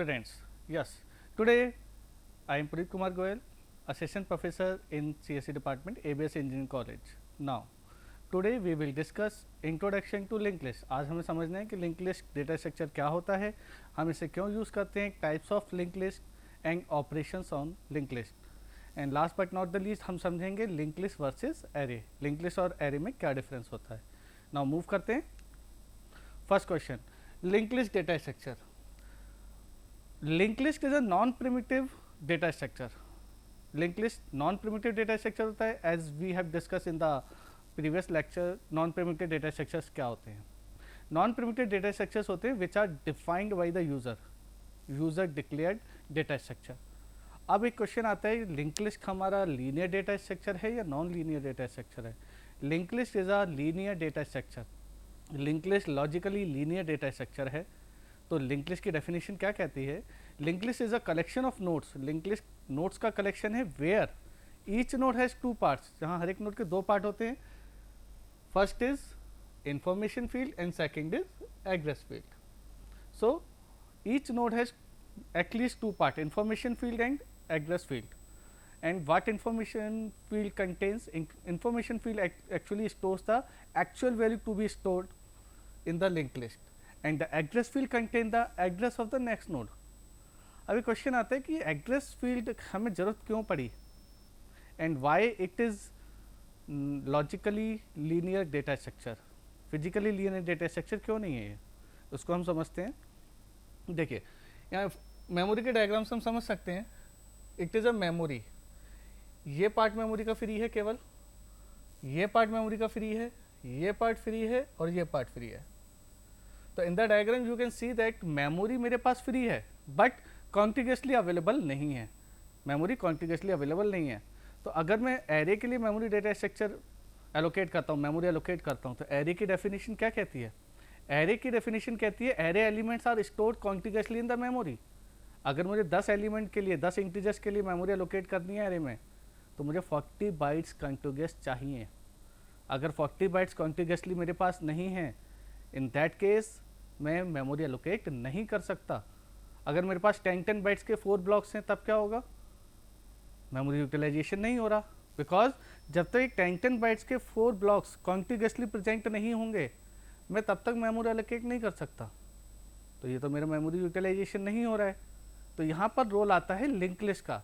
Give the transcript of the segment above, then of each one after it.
students. Yes, today I am Purit Kumar Goyal, Assistant Professor in CSE Department, ABS Engineering College. Now, today we will discuss Introduction to Linked List. आज हमें समझना है कि link list data structure क्या होता है, हम इसे क्यों यूज़ करते हैं, types of link list and operations on link list. And last but not the least हम समझेंगे link list versus array. Link list और एरे में क्या डिफरेंस होता है. नाउ मूव करते हैं. First question, link list data structure. Link list is a non primitive data structure. Link list non primitive data structure होता है. As we have discuss in the previous lecture, non primitive data structures क्या होते हैं. Non primitive data structures होते हैं which are defined by the user declared data structure. अब एक question आता है, लिंक लिस्ट हमारा लीनियर डेटा स्ट्रक्चर है या नॉन लीनियर डेटा स्ट्रक्चर है. Link list is a linear data structure. Link list logically linear data structure है. तो लिंक लिस्ट की डेफिनेशन क्या कहती है? Link list is a collection of nodes. Link list nodes का कलेक्शन है where each node has two parts, जहाँ हर एक नोड के दो पार्ट होते हैं. First is information field and second is address field. So each node has at least two part, information field and address field. And what information field contains? Information field actually stores the actual value to be stored in the linked list, and the address field contain the address of the next node. अभी question आता है कि address field हमें ज़रूरत क्यों पड़ी and why it is logically linear data structure. Physically linear data structure क्यों नहीं है ये, उसको हम समझते हैं. देखिए यहाँ मेमोरी के डायग्राम से हम समझ सकते हैं. It is a memory. ये पार्ट मेमोरी का फ्री है, केवल ये पार्ट मेमोरी का फ्री है, ये पार्ट फ्री है और ये पार्ट फ्री है. तो in the diagram you can see that memory मेरे पास फ्री है बट कॉन्टिग्यूसली अवेलेबल नहीं है. मेमोरी कॉन्टिग्यूसली अवेलेबल नहीं है. तो अगर मैं एरे के लिए मेमोरी डेटा स्ट्रक्चर एलोकेट करता हूँ, मेमोरी एलोकेट करता हूँ, तो एरे की डेफिनेशन क्या कहती है? एरे की डेफिनेशन कहती है array elements are stored contiguously in the memory. अगर मुझे 10 एलिमेंट के लिए 10 इंटीजर्स के लिए मेमोरी एलोकेट करनी है एरे में, तो मुझे 40 बाइट्स कॉन्टिग्यूस चाहिए. अगर 40 बाइट्स कॉन्टिग्यूसली मेरे पास नहीं है, इन दैट केस मैं मेमोरी एलोकेट नहीं कर सकता. अगर मेरे पास 10 बाइट्स के 4 ब्लॉक्स हैं, तब क्या होगा? मेमोरी यूटिलाइजेशन नहीं हो रहा, बिकॉज जब तक 10 बाइट्स के 4 ब्लॉक्स कॉन्टिग्यूसली प्रेजेंट नहीं होंगे, मैं तब तक मेमोरी एलोकेट नहीं कर सकता. तो ये तो मेरा मेमोरी यूटिलाइजेशन नहीं हो रहा है. तो यहाँ पर रोल आता है लिंक लिस्ट का.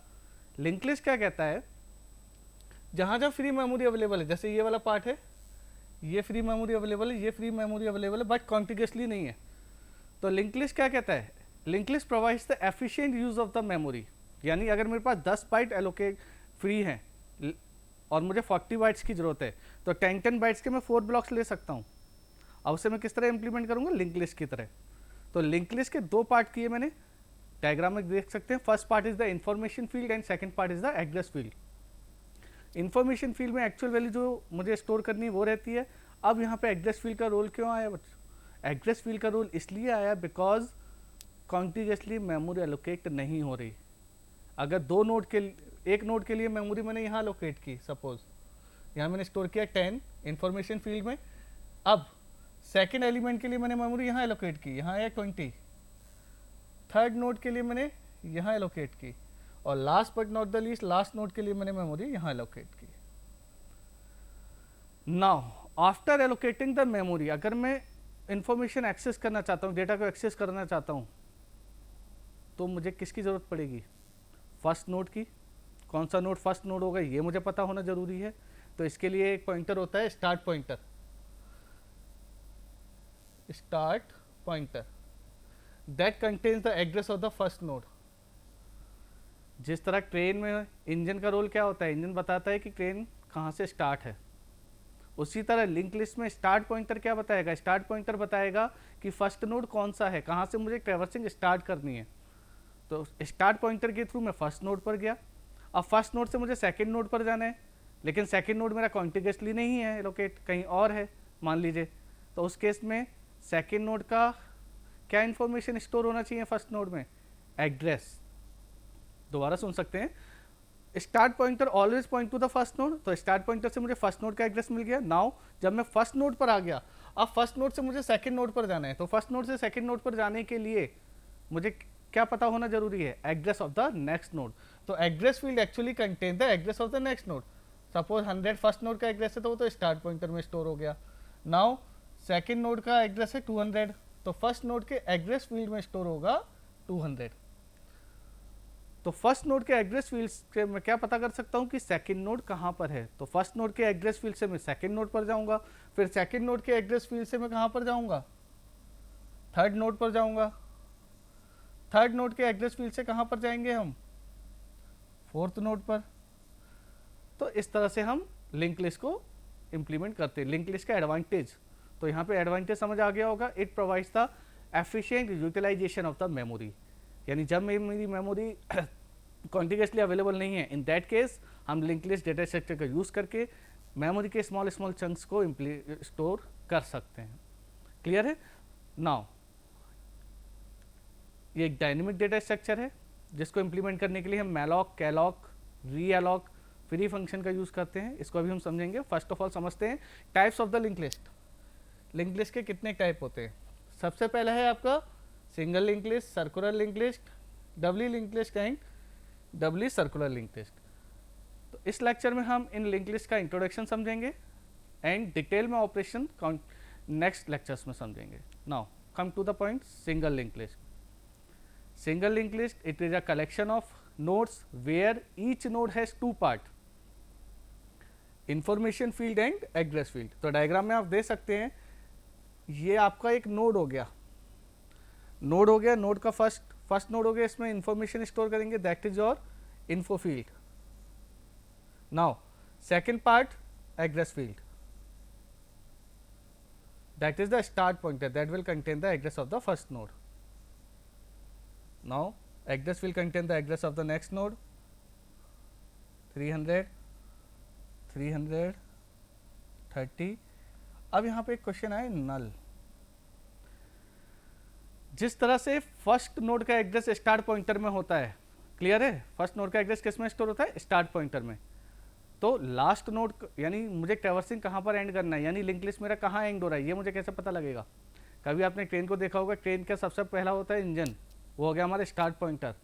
लिंक लिस्ट क्या कहता है? जहाँ जहाँ फ्री मेमोरी अवेलेबल है, जैसे ये वाला पार्ट है, ये फ्री मेमोरी अवेलेबल है, ये फ्री मेमोरी अवेलेबल है, बट कॉन्टिग्यूसली नहीं है. तो लिंक लिस्ट क्या कहता है? Link list provides the efficient use of the memory. यानी अगर मेरे पास 10 बाइट एलोकेट फ्री हैं और मुझे 40 बाइट्स की जरूरत है, तो 10 बाइट्स के मैं 4 ब्लॉक्स ले सकता हूँ. अब उसे मैं किस तरह इंप्लीमेंट करूँगा? लिंक लिस्ट की तरह. तो लिंक लिस्ट के 2 पार्ट किए मैंने, डायग्राम में देख सकते हैं. First part is the information field and second part is the address field. Information field में एक्चुअल वैल्यू जो मुझे स्टोर करनी है वो रहती है. अब यहाँ पे एड्रेस फील्ड का रोल क्यों आया बच्चों? एड्रेस फील्ड का रोल इसलिए आया बिकॉज कॉन्टिग्यूसली मेमोरी एलोकेट नहीं हो रही. अगर एक नोड के लिए मेमोरी मैंने यहाँ एलोकेट की, सपोज यहाँ मैंने स्टोर किया 10 इंफॉर्मेशन फील्ड में. अब सेकेंड एलिमेंट के लिए मैंने मेमोरी यहाँ एलोकेट की, यहाँ आया 20. थर्ड नोड के लिए मैंने यहाँ एलोकेट की, और last but not the least last node के लिए मैंने मेमोरी यहाँ एलोकेट की. Now after allocating the memory, अगर मैं इंफॉर्मेशन एक्सेस करना चाहता हूँ, डेटा को एक्सेस करना चाहता हूँ, तो मुझे किसकी ज़रूरत पड़ेगी? फर्स्ट नोड की. कौन सा नोड फर्स्ट नोड होगा ये मुझे पता होना ज़रूरी है. तो इसके लिए एक पॉइंटर होता है, start pointer. Start pointer that contains the address of the first node. जिस तरह ट्रेन में इंजन का रोल क्या होता है? इंजन बताता है कि ट्रेन कहाँ से स्टार्ट है. उसी तरह लिंक लिस्ट में स्टार्ट पॉइंटर क्या बताएगा? स्टार्ट पॉइंटर बताएगा कि फर्स्ट नोड कौन सा है, कहाँ से मुझे ट्रैवर्सिंग स्टार्ट करनी है. तो स्टार्ट पॉइंटर के थ्रू मैं फर्स्ट नोड पर गया. अब फर्स्ट नोड से मुझे सेकेंड नोड पर जाना है, लेकिन सेकेंड नोड मेरा कॉन्टिग्यूसली नहीं है एलोकेट, कहीं और है मान लीजिए. तो उस केस में सेकेंड नोड का क्या इन्फॉर्मेशन स्टोर होना चाहिए फर्स्ट नोड में? एड्रेस. दोबारा सुन सकते हैं, start pointer always point two the first node. तो स्टार्ट पॉइंटर से मुझे फर्स्ट नोड का एड्रेस मिल गया. नाउ जब मैं फर्स्ट नोड पर आ गया, अब फर्स्ट नोड से मुझे सेकंड नोड पर जाना है. तो फर्स्ट नोड से सेकंड नोड पर जाने के लिए मुझे क्या पता होना जरूरी है, address of the next node. तो address field actually contain the address of the next node. Suppose 100 first node का एड्रेस है तो वो तो स्टार्ट पॉइंटर में स्टोर हो गया। नाउ सेकंड नोड का एड्रेस है 200, तो फर्स्ट नोड के एड्रेस फील्ड में स्टोर होगा 200। तो फर्स्ट नोड के एड्रेस फील्ड से मैं क्या पता कर सकता हूँ कि सेकंड नोड कहाँ पर है। तो फर्स्ट नोड के एड्रेस फील्ड से मैं सेकंड नोड पर जाऊंगा, फिर सेकंड नोड के एड्रेस फील्ड से मैं कहाँ पर जाऊंगा, थर्ड नोड पर जाऊंगा, थर्ड नोड के एड्रेस फील्ड से कहाँ पर जाएंगे हम, फोर्थ नोड पर। तो इस तरह से हम लिंक लिस्ट को इम्प्लीमेंट करते हैं। लिंक लिस्ट का एडवांटेज, तो यहाँ पे एडवांटेज समझ आ गया होगा, it provides the efficient utilization of the memory. यानी जब मेरी मेमोरी कॉन्टिन्यूसली अवेलेबल नहीं है, इन दैट केस हम लिंक लिस्ट डेटा स्ट्रक्चर का यूज़ करके मेमोरी के स्मॉल स्मॉल चंक्स को स्टोर कर सकते हैं। क्लियर है? नाउ ये एक डायनेमिक डेटा स्ट्रक्चर है जिसको इम्प्लीमेंट करने के लिए हम मैलॉक, कैलॉक, री अलॉक, फ्री फंक्शन का यूज़ करते हैं। इसको अभी हम समझेंगे। फर्स्ट ऑफ ऑल समझते हैं types of the link list. Link list के कितने टाइप होते हैं? सबसे पहला है आपका single link list, circular link list, doubly link list and doubly circular link list. तो इस लेक्चर में हम इन लिंक लिस्ट का इंट्रोडक्शन समझेंगे एंड डिटेल में ऑपरेशन नेक्स्ट लेक्चर्स में समझेंगे। Now come to the point, single link list. Single linked list, it is a collection of nodes where each node has two part, information field and address field। तो diagram में आप देख सकते हैं, ये आपका एक नोड हो गया, नोड का फर्स्ट नोड हो गया, इसमें इंफॉर्मेशन स्टोर करेंगे, that is your info field. Now second part address field, that is the start pointer that will contain the address of the first node. Now address will contain the address of the next node, 300, 330। अब यहाँ पे एक question आए, नल। जिस तरह से first node का address start pointer में होता है, क्लियर है? फर्स्ट नोड का एड्रेस किस में स्टोर होता है? स्टार्ट पॉइंटर में। तो लास्ट नोड यानी मुझे ट्रैवर्सिंग कहाँ पर एंड करना है, यानी लिंक लिस्ट मेरा कहाँ एंड हो रहा है, ये मुझे कैसे पता लगेगा? कभी आपने ट्रेन को देखा होगा, ट्रेन का सबसे पहला होता है इंजन, वो हो गया हमारा स्टार्ट पॉइंटर।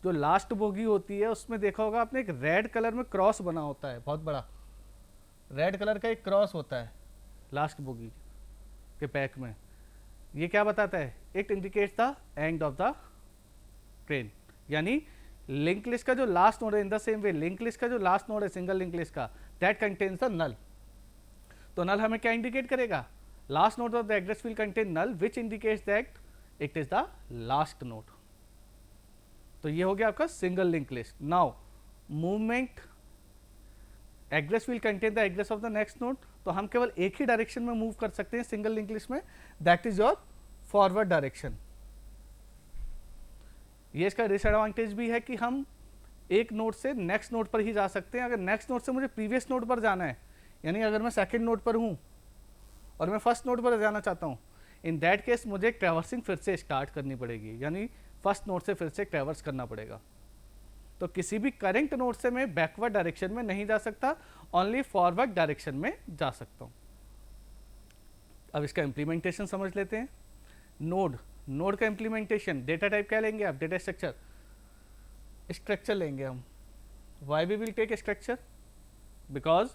जो लास्ट बोगी होती है उसमें देखा होगा आपने, एक रेड कलर में क्रॉस बना होता है, बहुत बड़ा रेड कलर का एक क्रॉस होता है लास्ट बोगी के पैक में। ये क्या बताता है? It indicates the end of the train. यानी लिंक लिस्ट का जो लास्ट नोड है, in the same way link list का जो लास्ट नोड है सिंगल लिंक लिस्ट का, दैट कंटेन्स द नल। तो नल हमें क्या इंडिकेट करेगा? Last node of the address will contain null which indicates that it is the last node. तो ये हो गया आपका single link list. Now movement, address will contain the address of the next node. तो हम केवल एक ही डायरेक्शन में मूव कर सकते हैं सिंगल लिंक लिस्ट में, that is your forward direction. ये इसका डिसएडवांटेज भी है कि हम एक नोड से नेक्स्ट नोड पर ही जा सकते हैं। अगर नेक्स्ट नोड से मुझे प्रीवियस नोड पर जाना है, यानी अगर मैं सेकंड नोड पर हूं और मैं फर्स्ट नोड पर जाना चाहता हूं, इन दैट केस मुझे ट्रैवर्सिंग फिर से स्टार्ट करनी पड़ेगी, यानी फर्स्ट नोड से फिर से ट्रैवर्स करना पड़ेगा। तो किसी भी करेंट नोड से मैं बैकवर्ड डायरेक्शन में नहीं जा सकता, ओनली फॉरवर्ड डायरेक्शन में जा सकता हूं। अब इसका इंप्लीमेंटेशन समझ लेते हैं। नोड का इंप्लीमेंटेशन, डेटा टाइप क्या लेंगे आप? डेटा स्ट्रक्चर लेंगे हम। Why we will take structure? Because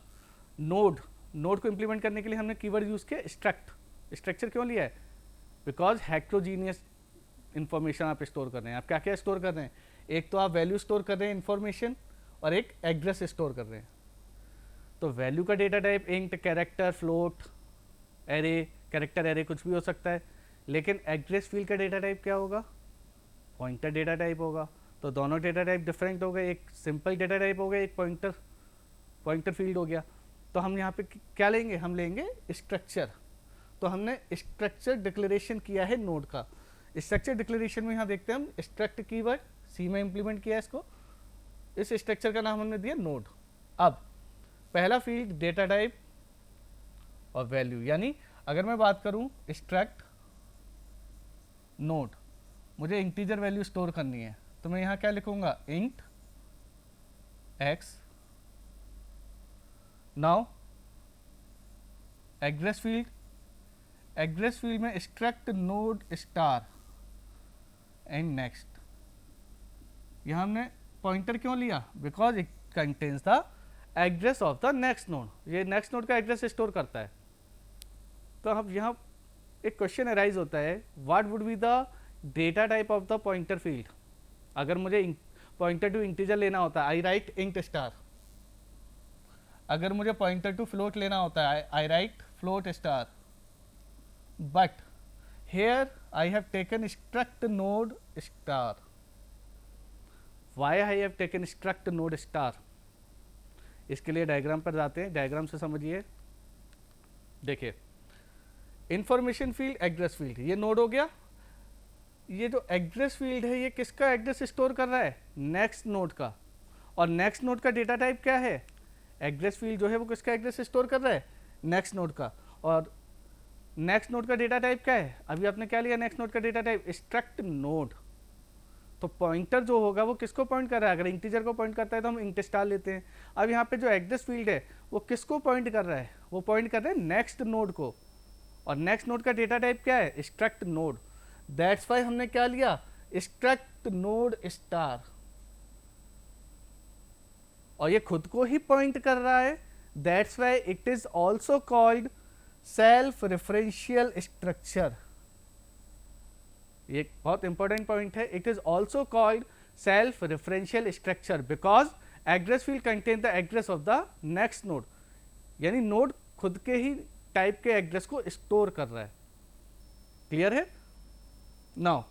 node को इंप्लीमेंट करने के लिए हमने कीवर्ड यूज किया स्ट्रक्ट। स्ट्रक्चर क्यों लिया है? बिकॉज हेट्रोजीनियस इंफॉर्मेशन आप स्टोर कर रहे हैं। आप क्या क्या स्टोर कर रहे हैं? एक तो आप वैल्यू स्टोर कर रहे हैं इंफॉर्मेशन, और एक एड्रेस स्टोर कर रहे हैं। तो वैल्यू का data type int, character, float, array, character array कुछ भी हो सकता है। लेकिन एड्रेस फील्ड का डेटा टाइप क्या होगा? पॉइंटर डेटा टाइप होगा। तो दोनों डेटा टाइप डिफरेंट हो गए, एक सिंपल डेटा टाइप हो गया, एक पॉइंटर फील्ड हो गया। तो हम यहाँ पे क्या लेंगे? हम लेंगे स्ट्रक्चर। तो हमने स्ट्रक्चर डिक्लेरेशन किया है नोड का। स्ट्रक्चर डिक्लेरेशन में यहाँ देखते हैं हम स्ट्रक्ट कीवर्ड सी में इंप्लीमेंट किया है इसको। इस स्ट्रक्चर का नाम हमने दिया नोड। अब पहला फील्ड डेटा टाइप और वैल्यू, यानी अगर मैं बात करूं स्ट्रक्ट नोड, मुझे इंटीजर वैल्यू स्टोर करनी है, तो मैं यहाँ क्या लिखूंगा? Int X. Now address field में struct node star and next. यहाँ हमने पॉइंटर क्यों लिया? Because it contains the address of the next node, ये नेक्स्ट नोड का एड्रेस स्टोर करता है। तो अब यहाँ एक क्वेश्चन अराइज होता है, what would be the data type of the pointer field? अगर मुझे पॉइंटर टू इंटीजर लेना होता है, आई राइट इंट स्टार। अगर मुझे पॉइंटर टू फ्लोट लेना होता है, I write float star. But here I have taken struct node star. Why I have taken struct node star? इसके लिए डायग्राम पर जाते हैं, डायग्राम से समझिए। देखिए, इंफॉर्मेशन फील्ड, एड्रेस फील्ड, ये नोड हो गया। ये जो एड्रेस फील्ड है ये किसका एड्रेस स्टोर कर रहा है? नेक्स्ट नोड का। और नेक्स्ट नोड का डेटा टाइप क्या है? एड्रेस फील्ड जो है वो किसका एड्रेस स्टोर कर रहा है? नेक्स्ट नोड का। और नेक्स्ट नोड का डेटा टाइप क्या है? अभी आपने क्या लिया नेक्स्ट नोड का डेटा टाइप? Struct node. तो पॉइंटर जो होगा वो किसको पॉइंट कर रहा है? अगर इंटीजर को पॉइंट करता है तो हम इंट स्टार लेते हैं। अब यहाँ पे जो एड्रेस फील्ड है वो किसको पॉइंट कर रहा है? वो पॉइंट कर रहा है नेक्स्ट नोड को। और नेक्स्ट नोड का डेटा टाइप क्या है? Struct node. दैट्स वाई हमने क्या लिया? Struct node star. और ये खुद को ही पॉइंट कर रहा है, that's why it is also called self referential structure. ये बहुत इंपॉर्टेंट पॉइंट है। It is also called self referential structure because address field contain the address of the next node, यानी नोड खुद के ही टाइप के एड्रेस को store कर रहा है। क्लियर है? नाउ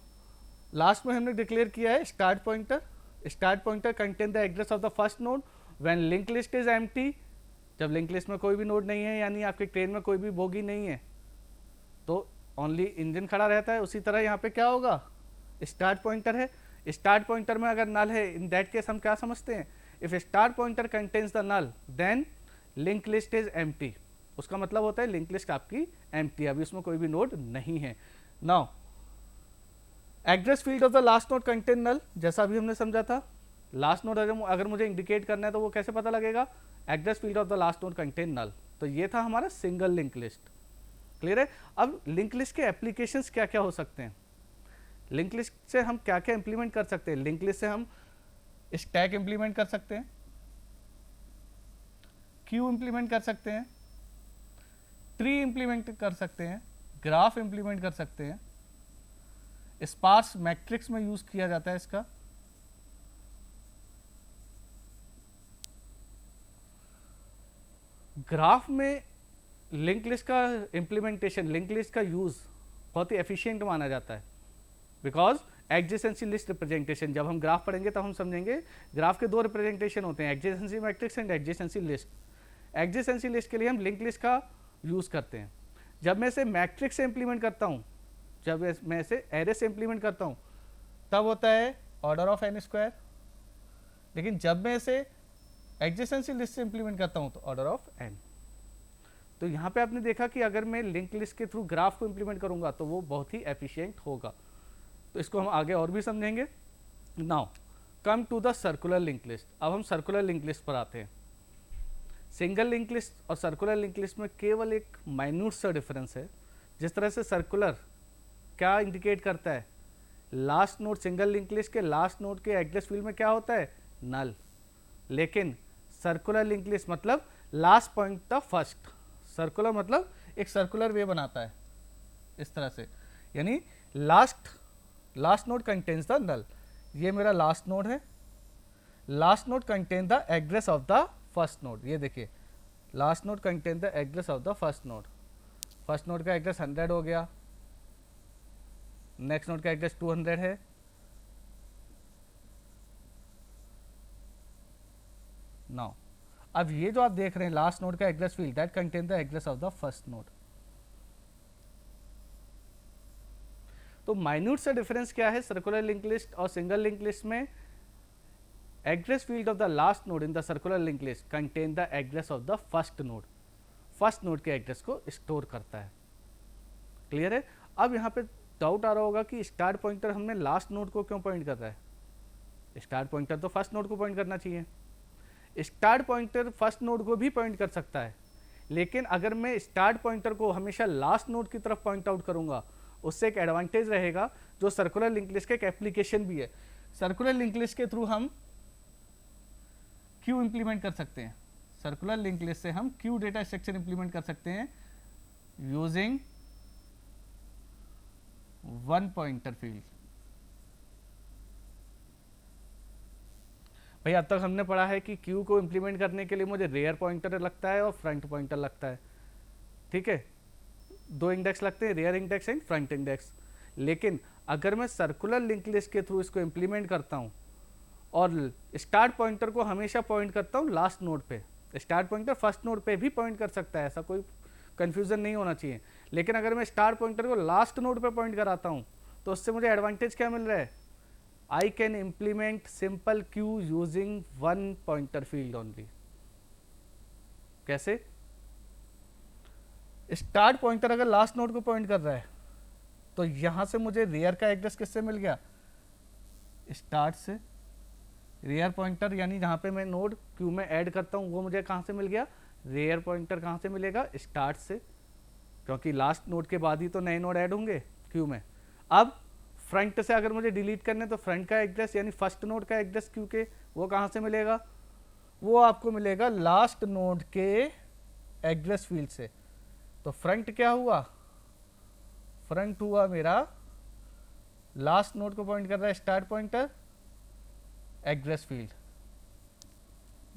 लास्ट में हमने डिक्लेयर किया है start pointer. Start pointer contain the address of the first node when link list is empty. जब लिंक लिस्ट में कोई भी नोड नहीं है, यानी आपके ट्रेन में कोई भी बोगी नहीं है, तो ओनली इंजन खड़ा रहता है। उसी तरह यहाँ पे क्या होगा? स्टार्ट पॉइंटर है। स्टार्ट पॉइंटर में अगर नल है, इन दैट केस हम क्या समझते हैं? If start pointer contains the null then link list is empty. उसका मतलब होता है लिंक लिस्ट आपकी एम्प्टी, अभी उसमें कोई भी नोड नहीं है। Now address field of the last node contain null, जैसा अभी हमने समझा था। लास्ट नोड अगर मुझे इंडिकेट करना है तो वो कैसे पता लगेगा? Address field of the last node contain null. तो ये था हमारा सिंगल लिंक लिस्ट। क्लियर है? अब लिंक लिस्ट के एप्लीकेशंस क्या क्या हो सकते हैं? लिंक लिस्ट से हम क्या क्या इंप्लीमेंट कर सकते हैं? लिंक लिस्ट से हम स्टैक इंप्लीमेंट कर सकते हैं, क्यू इंप्लीमेंट कर सकते हैं, ट्री इंप्लीमेंट कर सकते हैं, ग्राफ इंप्लीमेंट कर सकते हैं। स्पार्स मैट्रिक्स में यूज किया जाता है इसका। ग्राफ में लिंक लिस्ट का इम्प्लीमेंटेशन, लिंक लिस्ट का यूज बहुत ही एफिशिएंट माना जाता है बिकॉज एडजेसेंसी लिस्ट रिप्रेजेंटेशन। जब हम ग्राफ पढ़ेंगे तब हम समझेंगे ग्राफ के दो रिप्रेजेंटेशन होते हैं, adjacency matrix and adjacency list. Adjacency list के लिए हम लिंक लिस्ट का यूज करते हैं। जब मैं इसे मैट्रिक्स से इंप्लीमेंट करता हूँ, जब मैं इसे एरे से इंप्लीमेंट करता हूँ, तब होता है ऑर्डर ऑफ एन स्क्वायर। लेकिन जब मैं इसे एडजेसेंसी लिस्ट से इंप्लीमेंट करता हूँ तो ऑर्डर ऑफ एन। तो यहाँ पे आपने देखा कि अगर मैं लिंक लिस्ट के थ्रू ग्राफ को इंप्लीमेंट करूंगा तो वो बहुत ही एफिशिएंट होगा। तो इसको हम आगे और भी समझेंगे। Now come to the circular link list. अब हम सर्कुलर लिंक लिस्ट पर आते हैं। सिंगल लिंक लिस्ट और सर्कुलर लिंक लिस्ट में केवल एक माइन्यूट सा डिफरेंस है। जिस तरह से सर्कुलर क्या इंडिकेट करता है? Last node, single link list के लास्ट नोड के एड्रेस फील्ड में क्या होता है? नल। लेकिन सर्कुलर लिंक लिस्ट मतलब last point the first. Circular मतलब एक सर्कुलर वे बनाता है इस तरह से, यानी last node contains the null. ये मेरा लास्ट नोड है। Last node contain the address of the first node. ये देखिए, last node contain the address of the first node. First node का एड्रेस 100 हो गया, नेक्स्ट नोड का एड्रेस 200 है। नाउ अब ये जो आप देख रहे हैं लास्ट नोड का address field that contain the address of the first node. तो माइन्यूट सा डिफरेंस क्या है सर्कुलर लिंक लिस्ट और सिंगल लिंक लिस्ट में? Address field of the last node in the circular link list contain the address of the first node. First node के address को store करता है। क्लियर है? अब यहाँ पे डाउट आ रहा होगा कि स्टार्ट पॉइंटर हमने लास्ट नोड को क्यों पॉइंट कर रहा है? स्टार्ट पॉइंटर तो फर्स्ट नोड को पॉइंट करना चाहिए। स्टार्ट पॉइंटर फर्स्ट नोड को भी पॉइंट कर सकता है, लेकिन अगर मैं स्टार्ट पॉइंटर को हमेशा लास्ट नोड की तरफ पॉइंट आउट करूंगा, उससे एक एडवांटेज रहेगा जो सर्कुलर लिंक लिस्ट का एक एप्लीकेशन भी है। सर्कुलर लिंक लिस्ट के थ्रू हम क्यू इंप्लीमेंट कर सकते हैं। सर्कुलर लिंक लिस्ट से हम क्यू डेटा स्ट्रक्चर इंप्लीमेंट कर सकते हैं यूजिंग वन पॉइंटर फील्ड। भाई अब तक हमने पढ़ा है कि क्यू को इंप्लीमेंट करने के लिए मुझे रेयर पॉइंटर लगता है और फ्रंट पॉइंटर लगता है, ठीक है, दो इंडेक्स लगते हैं, rear index and front index. लेकिन अगर मैं सर्कुलर लिंक लिस्ट के थ्रू इसको इंप्लीमेंट करता हूँ और स्टार्ट पॉइंटर को हमेशा पॉइंट करता हूँ लास्ट नोड पे, स्टार्ट पॉइंटर फर्स्ट नोड पे भी पॉइंट कर सकता है, ऐसा कोई कंफ्यूजन नहीं होना चाहिए। लेकिन अगर मैं स्टार्ट पॉइंटर को लास्ट नोड पे पॉइंट कराता हूँ तो उससे मुझे एडवांटेज क्या मिल रहा है, I can implement simple queue using one pointer field only. कैसे? स्टार्ट पॉइंटर अगर लास्ट नोड को पॉइंट कर रहा है तो यहां से मुझे रेयर का एड्रेस किससे मिल गया, स्टार्ट से। रेयर पॉइंटर यानी जहां पे मैं नोड क्यू में ऐड करता हूं वो मुझे कहां से मिल गया, रेयर पॉइंटर कहां से मिलेगा, स्टार्ट से, क्योंकि लास्ट नोड के बाद ही तो नए नोड ऐड होंगे क्यू में। अब फ्रंट से अगर मुझे डिलीट करने तो फ्रंट का एड्रेस यानी फर्स्ट नोड का एड्रेस क्यू के वो कहां से मिलेगा, वो आपको मिलेगा लास्ट नोड के एड्रेस फील्ड से। तो फ्रंट क्या हुआ, फ्रंट हुआ मेरा लास्ट नोड को पॉइंट कर रहा है स्टार्ट पॉइंटर, एड्रेस फील्ड,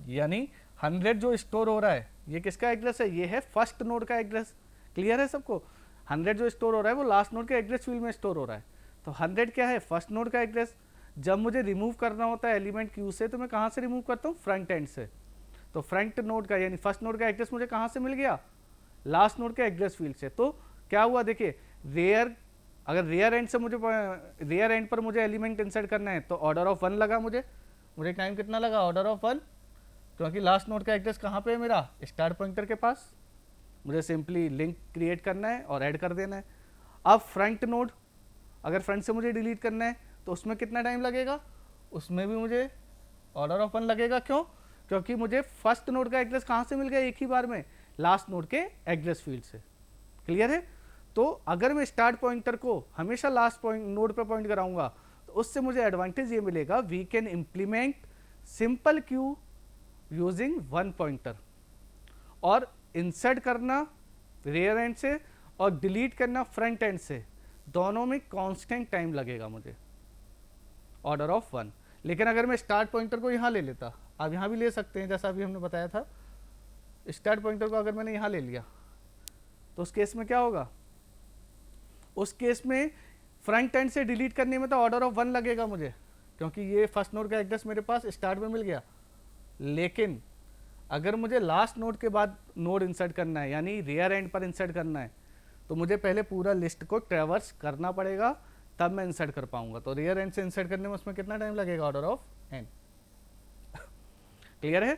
यानी 100 जो स्टोर हो रहा है ये किसका एड्रेस है, ये है फर्स्ट नोड का एड्रेस। क्लियर है सबको? 100 जो स्टोर हो रहा है वो लास्ट नोड के एड्रेस फील्ड में स्टोर हो रहा है। तो 100 क्या है, फर्स्ट नोड का एड्रेस। जब मुझे रिमूव करना होता है एलिमेंट क्यू से तो मैं कहाँ से रिमूव करता हूँ, फ्रंट एंड से। तो फ्रंट नोड का यानी फर्स्ट नोड का एड्रेस मुझे कहाँ से मिल गया, लास्ट नोड के एड्रेस फील्ड से। तो क्या हुआ देखिए, रेयर, अगर रेयर एंड से मुझे रेयर एंड पर मुझे एलिमेंट इंसर्ट करना है तो ऑर्डर ऑफ 1 लगा, मुझे टाइम कितना लगा, ऑर्डर ऑफ 1, क्योंकि लास्ट नोड का एड्रेस कहाँ पे है मेरा, स्टार्ट पॉइंटर के पास। मुझे सिंपली लिंक क्रिएट करना है और ऐड कर देना है। अब फ्रंट नोड, अगर फ्रंट से मुझे डिलीट करना है तो उसमें कितना टाइम लगेगा, उसमें भी मुझे ऑर्डर ऑफ 1 लगेगा। क्यों? क्योंकि मुझे फर्स्ट नोड का एड्रेस कहाँ से मिल गया, एक ही बार में लास्ट नोड के एड्रेस फील्ड से। क्लियर है? तो अगर मैं स्टार्ट पॉइंटर को हमेशा लास्ट पॉइंट नोड पे पॉइंट कराऊंगा तो उससे मुझे एडवांटेज ये मिलेगा, we can implement simple queue using one pointer. और इंसर्ट करना रेयर एंड से और डिलीट करना फ्रंट एंड से, दोनों में कांस्टेंट टाइम लगेगा मुझे, ऑर्डर ऑफ 1। लेकिन अगर मैं स्टार्ट पॉइंटर को यहाँ ले लेता, आप यहाँ भी ले सकते हैं जैसा अभी हमने बताया था, स्टार्ट पॉइंटर को अगर मैंने यहाँ ले लिया तो उस केस में क्या होगा, उस केस में फ्रंट एंड से डिलीट करने में तो ऑर्डर ऑफ 1 लगेगा मुझे, क्योंकि ये फर्स्ट नोड का एड्रेस मेरे पास स्टार्ट में मिल गया। लेकिन अगर मुझे लास्ट नोड के बाद नोड इंसर्ट करना है यानी रेयर एंड पर इंसर्ट करना है तो मुझे पहले पूरा लिस्ट को ट्रैवर्स करना पड़ेगा, तब मैं इंसर्ट कर पाऊंगा। तो रेयर एंड से इंसर्ट करने में उसमें कितना टाइम लगेगा, ऑर्डर ऑफ n। क्लियर है?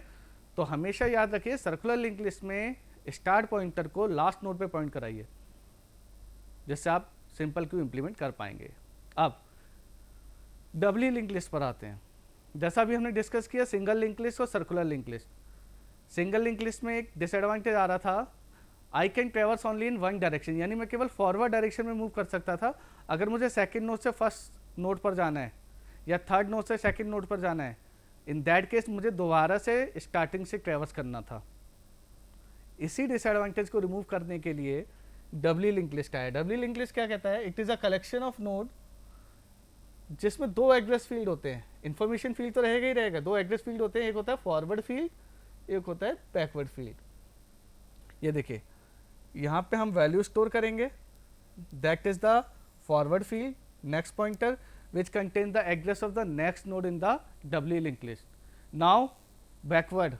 तो हमेशा याद रखिए सर्कुलर लिंक लिस्ट में स्टार्ट पॉइंटर को लास्ट नोड पे पॉइंट कराइए, जिससे आप सिंपल क्यू इंप्लीमेंट कर पाएंगे। अब डबली लिंक लिस्ट पर आते हैं। जैसा भी हमने डिस्कस किया सिंगल लिंक लिस्ट और circular link list. Single link list में एक डिसएडवांटेज आ रहा था, I can ट्रेवर्स only in one direction, यानी मैं केवल फॉरवर्ड डायरेक्शन में मूव कर सकता था। अगर मुझे सेकंड नोड से फर्स्ट नोड पर जाना है या थर्ड नोड से सेकंड नोड पर जाना है, इन दैट केस मुझे दोबारा से स्टार्टिंग से ट्रेवर्स करना था। इसी डिसएडवांटेज को रिमूव करने के लिए डबली लिंक लिस्ट आया। डबली लिंक लिस्ट क्या कहता है, it is a collection of node जिसमें दो एड्रेस फील्ड होते हैं। इन्फॉर्मेशन फील्ड तो रहेगा ही रहेगा, दो एड्रेस फील्ड होते हैं, एक होता है फॉरवर्ड फील्ड, एक होता है बैकवर्ड फील्ड। ये देखिए यहाँ पे हम वैल्यू स्टोर करेंगे, that is the forward field, next pointer which contain the address of the next node in the doubly link list. Now backward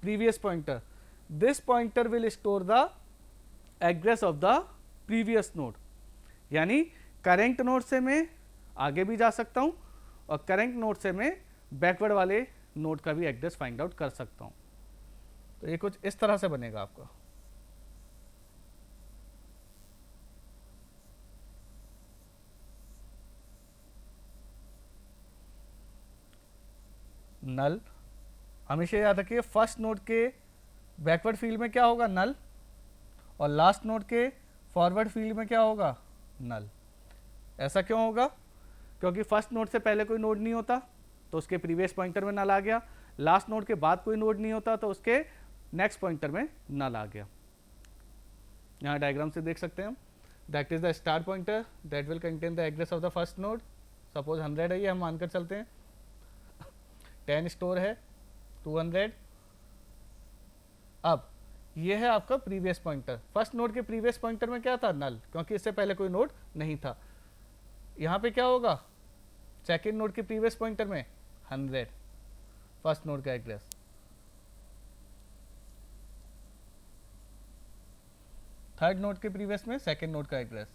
previous pointer, this pointer will store the address of the previous node, यानी current node से मैं आगे भी जा सकता हूँ और current node से मैं बैकवर्ड वाले नोड का भी एड्रेस फाइंड आउट कर सकता हूँ। तो ये कुछ इस तरह से बनेगा आपका। नल, हमेशा याद रखिए फर्स्ट नोड के बैकवर्ड फील्ड में क्या होगा, नल, और लास्ट नोड के फॉरवर्ड फील्ड में क्या होगा, नल। ऐसा क्यों होगा? क्योंकि फर्स्ट नोड से पहले कोई नोड नहीं होता, तो उसके प्रीवियस पॉइंटर में नल आ गया, लास्ट नोड के बाद कोई नोड नहीं होता तो उसके नेक्स्ट पॉइंटर में नल आ गया। यहाँ डायग्राम से देख सकते हैं हम, that is the star pointer that will contain the address of the first node. Suppose 100 है, ये हम मानकर चलते हैं, 10 स्टोर है 200। अब ये है आपका प्रीवियस पॉइंटर, फर्स्ट नोड के प्रीवियस पॉइंटर में क्या था, नल, क्योंकि इससे पहले कोई नोड नहीं था। यहाँ पे क्या होगा, सेकेंड नोड के प्रीवियस पॉइंटर में 100 फर्स्ट नोड का एड्रेस, थर्ड नोड के प्रीवियस में सेकेंड नोड का एड्रेस,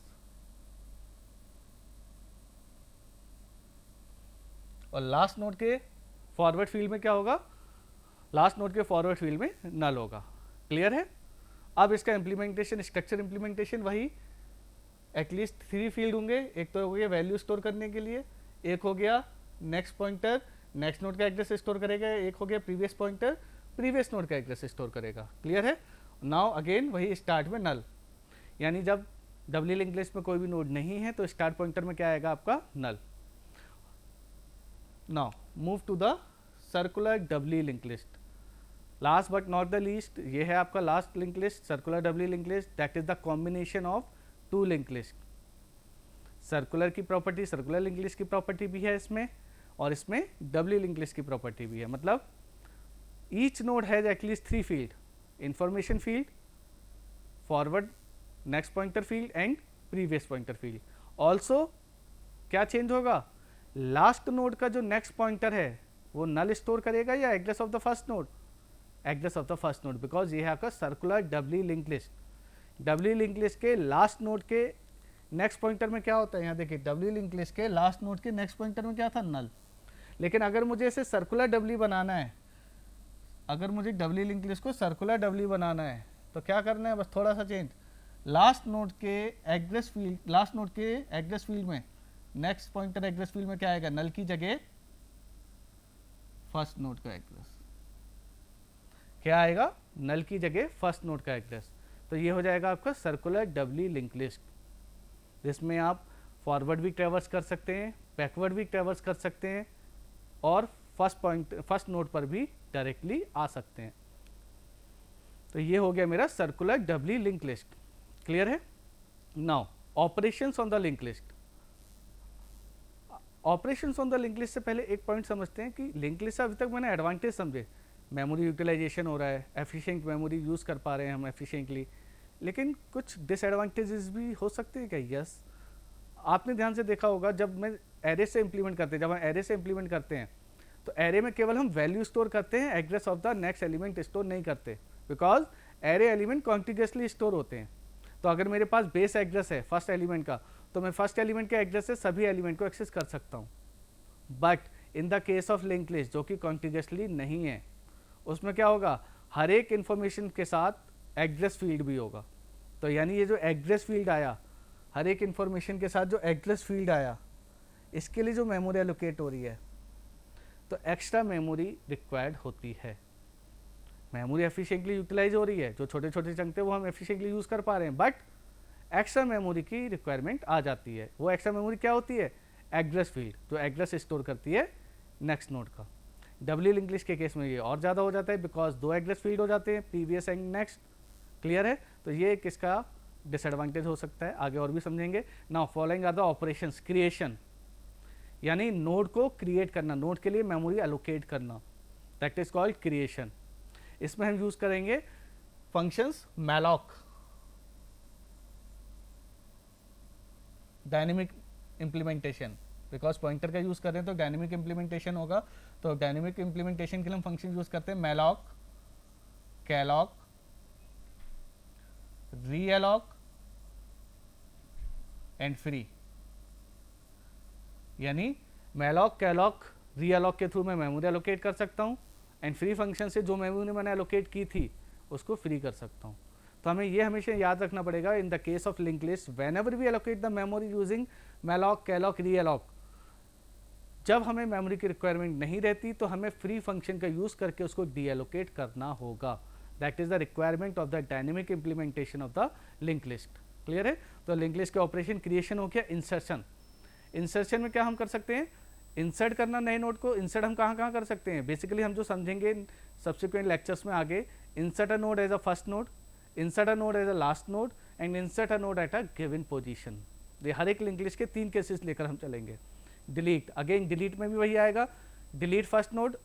और लास्ट नोड के फॉरवर्ड फील्ड में क्या होगा, लास्ट नोड के फॉरवर्ड फील्ड में नल होगा। क्लियर है। अब इसका इम्प्लीमेंटेशन, स्ट्रक्चर इम्प्लीमेंटेशन वही, एटलीस्ट 3 फील्ड होंगे, एक तो हो गया वैल्यू स्टोर करने के लिए, एक हो गया नेक्स्ट पॉइंटर नेक्स्ट नोड का एड्रेस स्टोर करेगा, एक हो गया प्रीवियस पॉइंटर प्रीवियस नोड का एड्रेस स्टोर करेगा। क्लियर है। नाउ अगेन वही स्टार्ट में नल, यानी जब डब्ल्यू लिंक लिस्ट में कोई भी नोड नहीं है तो स्टार्ट पॉइंटर में क्या आएगा आपका, null. Now move to the circular doubly link list. Last but not the least, ये है आपका last link list, circular doubly link list, that is the combination of 2 link list. Circular की property, circular link list की property भी है इसमें, और इसमें डब्ल्यू लिंक लिस्ट की प्रॉपर्टी भी है। मतलब each node has at least 3 field, information field, forward next pointer field and previous pointer field. Also क्या चेंज होगा, लास्ट नोड का जो नेक्स्ट पॉइंटर है वो नल स्टोर करेगा या address of the first node, address of the first node, because ये है आपका circular doubly link list. W link list के लास्ट नोड के नेक्स्ट पॉइंटर में क्या होता है, यहाँ देखिए डब्ल्यू लिंक लिस्ट के लास्ट नोड के नेक्स्ट पॉइंटर में क्या था, नल। लेकिन अगर मुझे इसे सर्कुलर डब्ल्यू बनाना है, अगर मुझे डब्ल्यू लिंक लिस्ट को सर्कुलर डब्ल्यू बनाना है तो क्या करना है, बस थोड़ा सा चेंज, लास्ट नोड के एड्रेस फील्ड, लास्ट नोड के एड्रेस फील्ड में नेक्स्ट पॉइंटर एड्रेस फील्ड में क्या आएगा, नल की जगह फर्स्ट नोड का एड्रेस। क्या आएगा, नल की जगह फर्स्ट नोड का एड्रेस। तो ये हो जाएगा आपका सर्कुलर डब्ल्यू लिंक लिस्ट, जिसमें आप फॉरवर्ड भी ट्रेवर्स कर सकते हैं, बैकवर्ड भी ट्रेवर्स कर सकते हैं, और फर्स्ट नोड पर भी डायरेक्टली आ सकते हैं। तो ये हो गया मेरा circular doubly link list. Clear है। Now operations on the link list. Operations on the link list से पहले एक पॉइंट समझते हैं कि लिंक लिस्ट अभी तक मैंने एडवांटेज समझे, मेमोरी यूटिलाइजेशन हो रहा है, एफिशिएंट मेमोरी यूज़ कर पा रहे हैं हम एफिशिएंटली, लेकिन कुछ डिसएडवांटेजेस भी हो सकते हैं क्या, यस। आपने ध्यान से देखा होगा जब मैं एरे से इंप्लीमेंट करते हैं, जब हम एरे से इंप्लीमेंट करते हैं तो एरे में केवल हम वैल्यू स्टोर करते हैं, address of the next element store नहीं करते, बिकॉज एरे एलिमेंट कॉन्टिग्यूसली स्टोर होते हैं। तो अगर मेरे पास बेस एड्रेस है फर्स्ट एलिमेंट का, तो मैं फर्स्ट एलिमेंट के एड्रेस से सभी एलिमेंट को एक्सेस कर सकता हूँ। But in the case of link list जो कि कॉन्टिग्यूसली नहीं है, उसमें क्या होगा, हर एक इंफॉर्मेशन के साथ एड्रेस फील्ड भी होगा। तो यानी ये जो एड्रेस फील्ड आया, हर एक इंफॉर्मेशन के साथ जो एड्रेस फील्ड आया, इसके लिए जो मेमोरी एलोकेट हो रही है, तो एक्स्ट्रा मेमोरी रिक्वायर्ड होती है। मेमोरी एफिशिएंटली यूटिलाइज हो रही है, जो छोटे छोटे चंक थे वो हम एफिशिएंटली यूज़ कर पा रहे हैं, बट एक्स्ट्रा मेमोरी की रिक्वायरमेंट आ जाती है। वो एक्स्ट्रा मेमोरी क्या होती है, एड्रेस फील्ड, जो एड्रेस स्टोर करती है नेक्स्ट नोड का। डब्ल्यू लिंक लिस्ट के केस में ये और ज़्यादा हो जाता है, बिकॉज 2 एड्रेस फील्ड हो जाते हैं, प्रीवियस एंड नेक्स्ट। क्लियर है। तो ये किसका डिसएडवांटेज हो सकता है, आगे और भी समझेंगे। Now following are the operations, creation, यानी नोड को क्रिएट करना, नोड के लिए मेमोरी एलोकेट करना, दैट इज कॉल्ड क्रिएशन। इसमें हम यूज करेंगे functions malloc, dynamic implementation, because pointer का यूज कर रहे हैं तो डायनेमिक इम्प्लीमेंटेशन होगा। तो डायनेमिक इम्प्लीमेंटेशन के लिए हम फंक्शन यूज करते हैं malloc, calloc, realloc and free. यानी मैलॉक, कैलॉक, रीअलॉक के थ्रू मैं मेमोरी एलोकेट कर सकता हूँ, एंड फ्री फंक्शन से जो मेमोरी मैंने एलोकेट की थी उसको फ्री कर सकता हूँ। तो हमें ये हमेशा याद रखना पड़ेगा, in the case of link list whenever we allocate the memory using malloc, calloc, realloc, जब हमें मेमोरी की रिक्वायरमेंट नहीं रहती तो हमें फ्री फंक्शन का यूज करके उसको डी एलोकेट करना होगा। That is the requirement of the dynamic implementation of the link list. Clear है। तो लिंक लिस्ट के ऑपरेशन क्रिएशन हो गया, इंसर्शन। इंसर्शन में क्या हम कर सकते हैं, इंसर्ट करना नए नोड को, इंसर्ट हम कहाँ कहाँ कर सकते हैं, बेसिकली हम जो समझेंगे सब्सिक्वेंट लेक्चर्स में आगे, insert a node as a first node, insert a node as a last node and insert a node at a given position. ये हर एक लिंक लिस्ट के 3 केसेस लेकर हम चलेंगे। डिलीट, अगेन डिलीट में भी वही आएगा, delete first node,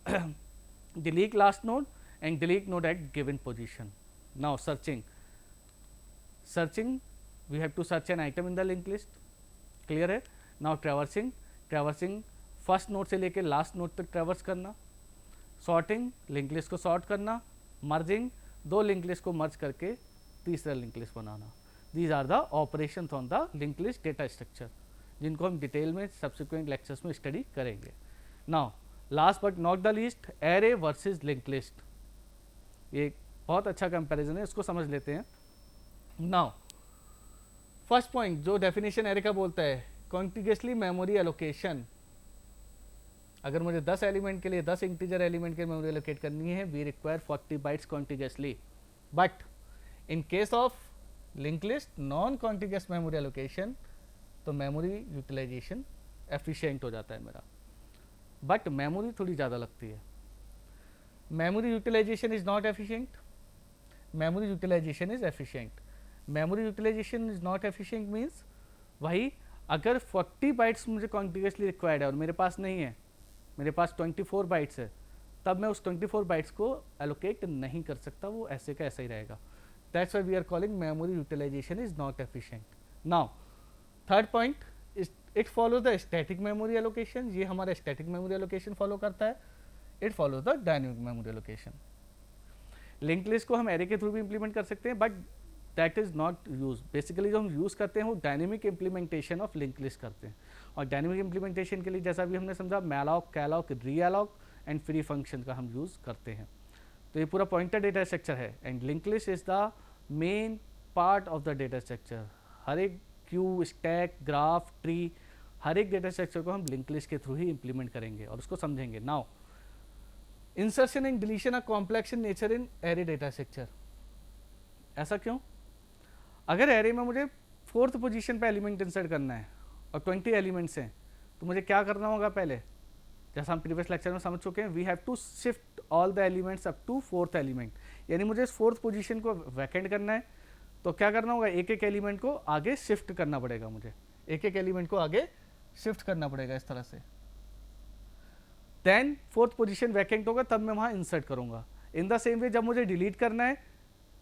delete last node and delete node at given position. Now searching, searching we have to search an item in the link list, clear है। Now traversing, traversing first node से लेकर last node तक traverse करना। Sorting, link list को sort करना। Merging, 2 link list को merge करके तीसरा लिंक लिस्ट बनाना। These are the operations on the link list data structure, जिनको हम डिटेल में सब्सिक्वेंट लेक्चर्स में स्टडी करेंगे। Now last but not the least, array versus link list. ये बहुत अच्छा कंपैरिजन है, इसको समझ लेते हैं। नाउ फर्स्ट पॉइंट जो डेफिनेशन एरे का बोलता है, कॉन्टिग्यूसली मेमोरी एलोकेशन। अगर मुझे 10 एलिमेंट के लिए 10 इंटीजर एलिमेंट के मेमोरी एलोकेट करनी है, we require 40 bytes contiguously. But in case of link list non contiguous memory allocation, तो मेमोरी यूटिलाइजेशन एफिशिएंट हो जाता है मेरा, बट मेमोरी थोड़ी ज़्यादा लगती है। Memory utilization is not efficient, memory utilization is efficient. Memory utilization is not efficient means वही, अगर 40 बाइट्स मुझे कॉन्टिग्यूसली रिक्वायर्ड है और मेरे पास नहीं है, मेरे पास 24 बाइट्स है, तब मैं उस 24 बाइट्स को एलोकेट नहीं कर सकता, वो ऐसे का ऐसा ही रहेगा। That's why we are calling memory utilization is not efficient. Now third point, it follow the static memory allocation. ये हमारा स्टैटिक मेमोरी एलोकेशन फॉलो करता है। It follow the dynamic memory allocation. Link list को हम array के through भी implement कर सकते हैं, but that is not use. Basically जो हम यूज़ करते हैं वो dynamic implementation of link list करते हैं। और डायनेमिक इम्प्लीमेंटेशन के लिए जैसा भी हमने समझा, malloc, calloc, realloc and free function का हम यूज़ करते हैं। तो ये पूरा पॉइंटर डेटा स्ट्रक्चर है and link list is the main part of the data structure. हर एक क्यू, स्टैक, ग्राफ, ट्री, हर एक डेटा स्ट्रक्चर को हम लिंक लिस्ट के थ्रू ही इंप्लीमेंट करेंगे और उसको समझेंगे। Now insertion and deletion are complex in nature in array data structure. ऐसा क्यों? अगर एरे में मुझे 4th पोजीशन पे एलिमेंट इंसर्ट करना है और 20 एलिमेंट्स हैं, तो मुझे क्या करना होगा पहले, जैसा हम प्रीवियस लेक्चर में समझ चुके हैं, we have to shift all the elements up to 4th element. यानी मुझे इस 4th पोजीशन को वैकेंट करना है, तो क्या करना होगा, एक एक एलिमेंट को आगे शिफ्ट करना पड़ेगा। मुझे एक एक एलिमेंट को आगे शिफ्ट करना पड़ेगा इस तरह से। देन 4th पोजीशन वैकेंट होगा, तब मैं वहाँ इंसर्ट करूँगा। इन द सेम वे जब मुझे डिलीट करना है,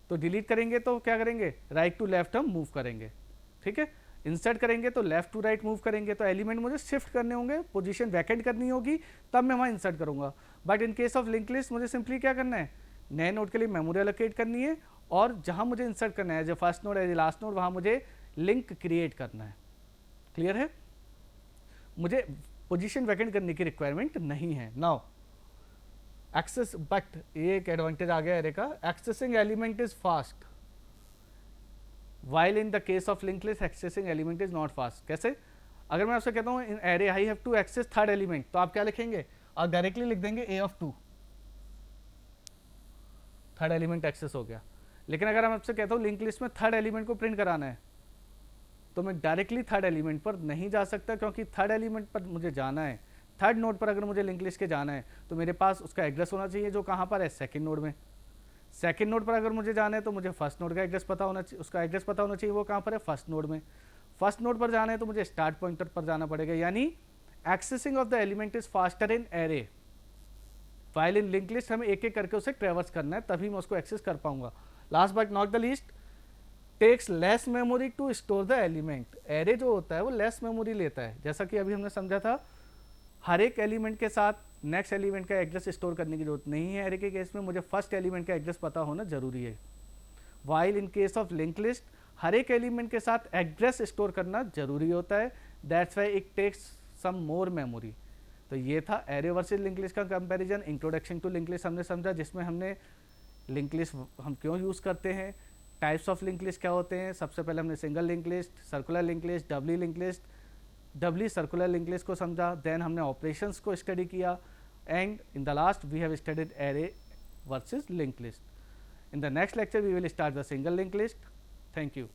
तो डिलीट करेंगे तो क्या करेंगे, राइट टू लेफ्ट हम मूव करेंगे, ठीक है। इंसर्ट करेंगे तो लेफ्ट टू राइट मूव करेंगे, तो एलिमेंट मुझे शिफ्ट करने होंगे, पोजीशन वैकेंट करनी होगी, तब मैं वहाँ इंसर्ट करूँगा। But in case of link list मुझे सिंपली क्या करना है, नए नोड के लिए मेमोरी एलोकेट करनी है और जहाँ मुझे इंसर्ट करना है, जो फर्स्ट नोड है, लास्ट नोड, वहाँ मुझे लिंक क्रिएट करना है। क्लियर है? मुझे पोजीशन वैकेंट करने की रिक्वायरमेंट नहीं है। नाउ एक्सेस, बट ये एक एडवांटेज आ गया एरे का, accessing element is fast, while in the case of link list accessing element is not fast. कैसे? अगर मैं आपसे कहता हूँ in array I have to access 3rd element, तो आप क्या लिखेंगे, आप डायरेक्टली लिख देंगे a of 2, 3rd element access हो गया। लेकिन अगर मैं आपसे कहता हूँ लिंक लिस्ट में 3rd एलिमेंट को प्रिंट कराना है, तो मैं डायरेक्टली 3rd एलिमेंट पर नहीं जा सकता, क्योंकि 3rd एलिमेंट पर मुझे जाना है, 3rd नोड पर अगर मुझे लिंक लिस्ट के जाना है, तो मेरे पास उसका एड्रेस होना चाहिए, जो कहाँ पर है, 2nd नोड में। 2nd नोड पर अगर मुझे जाना है, तो मुझे 1st नोड का एड्रेस पता होना चाहिए, उसका एड्रेस पता होना चाहिए, वो कहाँ पर है, 1st नोड में। 1st नोड पर जाना है तो मुझे स्टार्ट पॉइंटर पर जाना पड़ेगा। यानी accessing of the element is faster in array, file in link list हमें एक एक करके उसे ट्रेवर्स करना है, तभी मैं उसको एक्सेस कर पाऊंगा। Last but not the least, takes less memory to store the element. Array जो होता है वो लेस मेमोरी लेता है, जैसा कि अभी हमने समझा था, हर एक एलिमेंट के साथ नेक्स्ट एलिमेंट का एड्रेस स्टोर करने की जरूरत नहीं है। एरे के केस में मुझे फर्स्ट एलिमेंट का एड्रेस पता होना जरूरी है, while in case of link list हर एक एलिमेंट के साथ एड्रेस स्टोर करना जरूरी होता है। That's why it takes some more memory. तो ये था एरे वर्सेस लिंक लिस्ट का comparison. Introduction to link list हमने समझा, जिसमें हमने लिंक लिस्ट हम क्यों यूज़ करते हैं, टाइप्स ऑफ लिंक लिस्ट क्या होते हैं। सबसे पहले हमने single link list, circular link list, doubly link list, doubly circular link list को समझा। देन हमने ऑपरेशंस को स्टडी किया and in the last we have studied array versus link list. In the next lecture we will start the single linked list. Thank you.